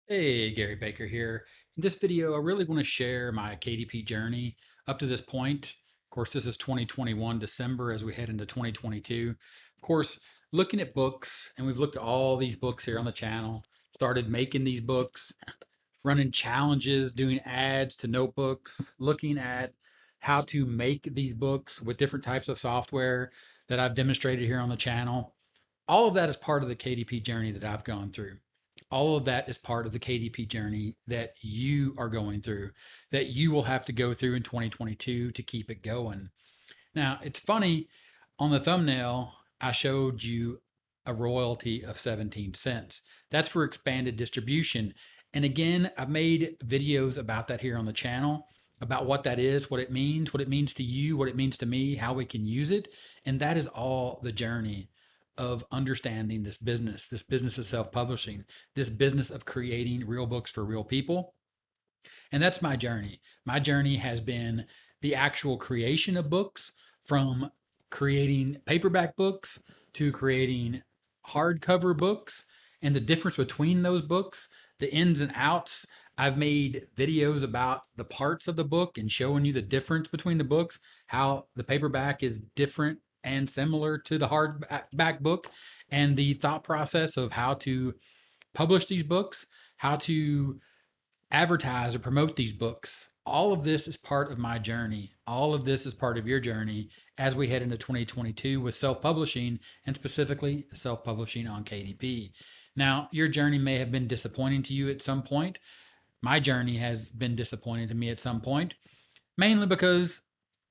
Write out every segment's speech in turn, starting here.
Hey, Gary Baker here. In this video, I really want to share my KDP journey up to this point. Of course, this is 2021 December as we head into 2022. Of course, looking at books, and we've looked at all these books here on the channel, started making these books, running challenges, doing ads to notebooks, looking at how to make these books with different types of software that I've demonstrated here on the channel. All of that is part of the KDP journey that I've gone through. All of that is part of the KDP journey that you are going through, that you will have to go through in 2022 to keep it going. Now, it's funny, on the thumbnail, I showed you a royalty of 17 cents. That's for expanded distribution. And again, I've made videos about that here on the channel, about what that is, what it means to you, what it means to me, how we can use it. And that is all the journey of understanding this business of self-publishing, this business of creating real books for real people. And that's my journey. My journey has been the actual creation of books, from creating paperback books to creating hardcover books, and the difference between those books, the ins and outs. I've made videos about the parts of the book and showing you the difference between the books, how the paperback is different and similar to the hardback book, and the thought process of how to publish these books, how to advertise or promote these books. All of this is part of my journey. All of this is part of your journey as we head into 2022 with self publishing, and specifically self publishing on KDP. Now, your journey may have been disappointing to you at some point. My journey has been disappointing to me at some point, mainly because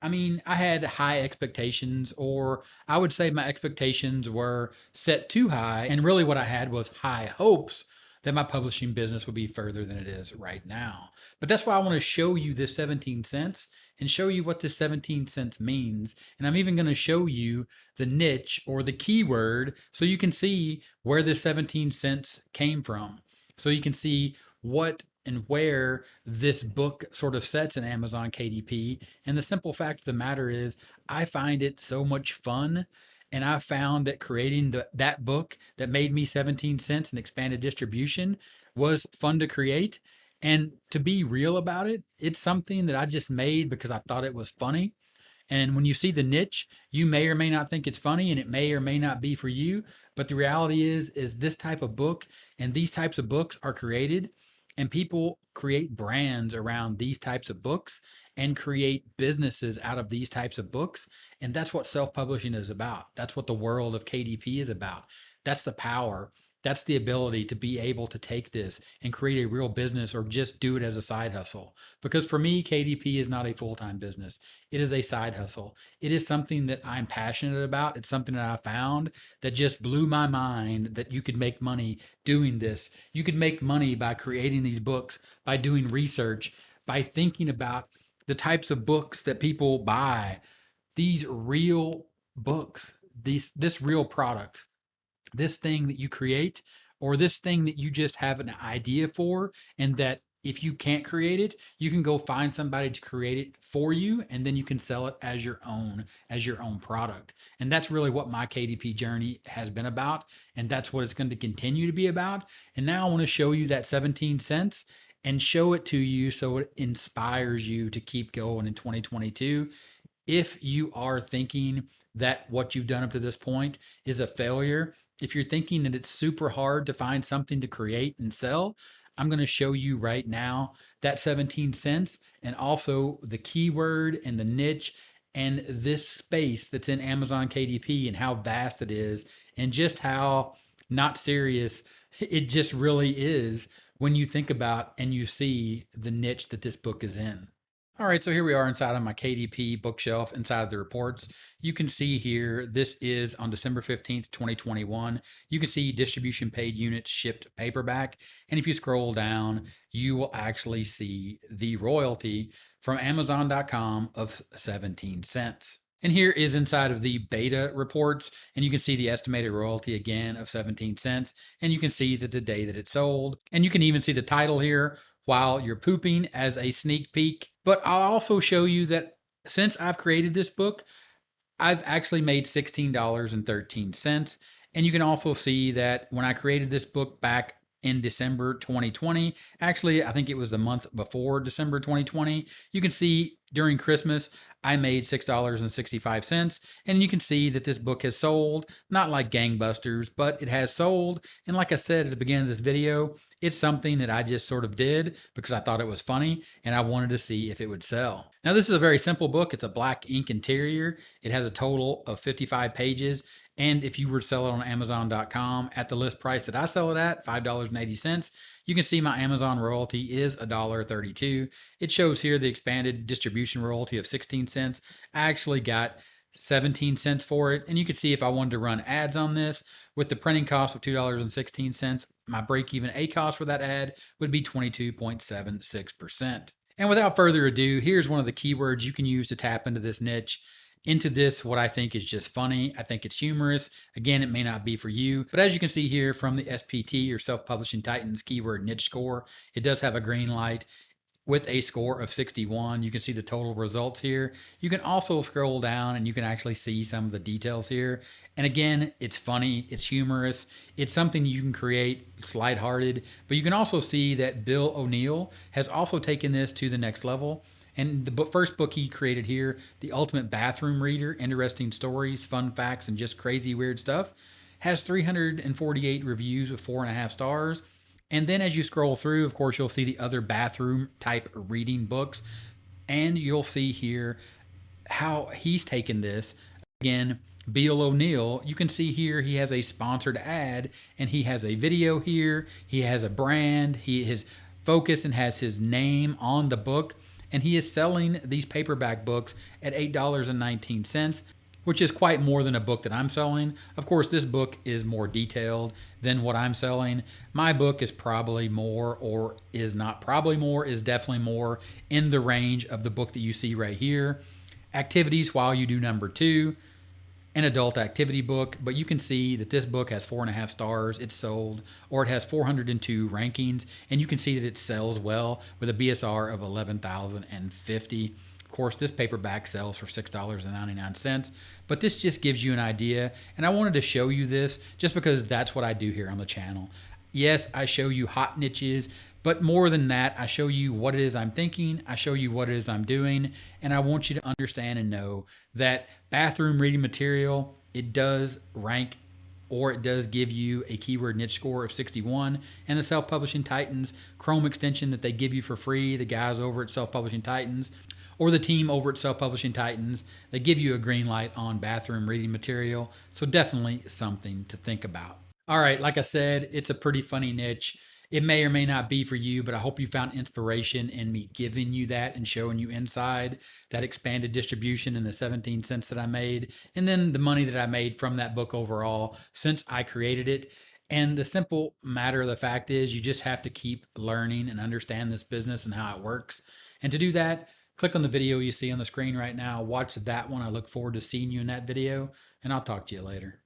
I had high expectations, or I would say my expectations were set too high. And really, what I had was high hopes that my publishing business would be further than it is right now. But that's why I want to show you this 17 cents and show you what this 17 cents means. And I'm even going to show you the niche or the keyword so you can see where this 17 cents came from. So you can see what and where this book sort of sets in Amazon KDP. And the simple fact of the matter is, I find it so much fun. And I found that creating that book that made me 17 cents in expanded distribution was fun to create. And to be real about it, it's something that I just made because I thought it was funny. And when you see the niche, you may or may not think it's funny, and it may or may not be for you. But the reality is this type of book and these types of books are created, and people create brands around these types of books and create businesses out of these types of books. And that's what self-publishing is about. That's what the world of KDP is about. That's the power. That's the ability to be able to take this and create a real business, or just do it as a side hustle. Because for me, KDP is not a full-time business. It is a side hustle. It is something that I'm passionate about. It's something that I found that just blew my mind, that you could make money doing this. You could make money by creating these books, by doing research, by thinking about the types of books that people buy, these real books, this real product, this thing that you create, or this thing that you just have an idea for, and that if you can't create it, you can go find somebody to create it for you, and then you can sell it as your own product. And that's really what my KDP journey has been about, and that's what it's going to continue to be about. And now I want to show you that 17 cents and show it to you so it inspires you to keep going in 2022. If you are thinking that what you've done up to this point is a failure, if you're thinking that it's super hard to find something to create and sell, I'm going to show you right now that 17 cents, and also the keyword and the niche and this space that's in Amazon KDP, and how vast it is, and just how not serious it just really is when you think about and you see the niche that this book is in. All right, so here we are inside of my KDP bookshelf, inside of the reports. You can see here, this is on December 15th, 2021. You can see distribution paid units shipped paperback. And if you scroll down, you will actually see the royalty from Amazon.com of 17 cents. And here is inside of the beta reports, and you can see the estimated royalty again of 17 cents. And you can see that the day that it sold. And you can even see the title here, While You're Pooping, as a sneak peek. But I'll also show you that since I've created this book, I've actually made $16.13. And you can also see that when I created this book back in December 2020. Actually, I think it was the month before December 2020. You can see during Christmas, I made $6.65. And you can see that this book has sold, not like gangbusters, but it has sold. And like I said at the beginning of this video, it's something that I just sort of did because I thought it was funny and I wanted to see if it would sell. Now, this is a very simple book. It's a black ink interior. It has a total of 55 pages. And if you were to sell it on Amazon.com at the list price that I sell it at, $5.80, you can see my Amazon royalty is $1.32. It shows here the expanded distribution royalty of 16 cents. I actually got 17 cents for it. And you can see if I wanted to run ads on this with the printing cost of $2.16, my break even A cost for that ad would be 22.76%. And without further ado, here's one of the keywords you can use to tap into this niche. Into this, what I think is just funny. I think it's humorous. Again, it may not be for you, but as you can see here from the SPT or Self-Publishing Titans keyword niche score, it does have a green light with a score of 61. You can see the total results here. You can also scroll down and you can actually see some of the details here. And again, it's funny, it's humorous, it's something you can create, it's lighthearted, but you can also see that Bill O'Neill has also taken this to the next level. And the first book he created here, The Ultimate Bathroom Reader, Interesting Stories, Fun Facts, and Just Crazy Weird Stuff, has 348 reviews with 4.5 stars. And then as you scroll through, of course, you'll see the other bathroom type reading books. And you'll see here how he's taken this. Again, Bill O'Neill, you can see here he has a sponsored ad and he has a video here. He has a brand. He has focus and has his name on the book. And he is selling these paperback books at $8.19, which is quite more than a book that I'm selling. Of course, this book is more detailed than what I'm selling. My book is probably more, or is not probably more, is definitely more in the range of the book that you see right here. Activities While You Do number 2, an adult activity book, but you can see that this book has 4.5 stars. It's sold, or it has 402 rankings, and you can see that it sells well with a BSR of 11,050. Of course, this paperback sells for $6.99, but this just gives you an idea, and I wanted to show you this just because that's what I do here on the channel. Yes, I show you hot niches, but more than that, I show you what it is I'm thinking, I show you what it is I'm doing, and I want you to understand and know that bathroom reading material, it does rank, or it does give you a keyword niche score of 61, and the Self-Publishing Titans Chrome extension that they give you for free, the guys over at Self-Publishing Titans, or the team over at Self-Publishing Titans, they give you a green light on bathroom reading material, so definitely something to think about. All right, like I said, it's a pretty funny niche. It may or may not be for you, but I hope you found inspiration in me giving you that and showing you inside that expanded distribution and the 17 cents that I made, and then the money that I made from that book overall since I created it. And the simple matter of the fact is you just have to keep learning and understand this business and how it works. And to do that, click on the video you see on the screen right now. Watch that one. I look forward to seeing you in that video, and I'll talk to you later.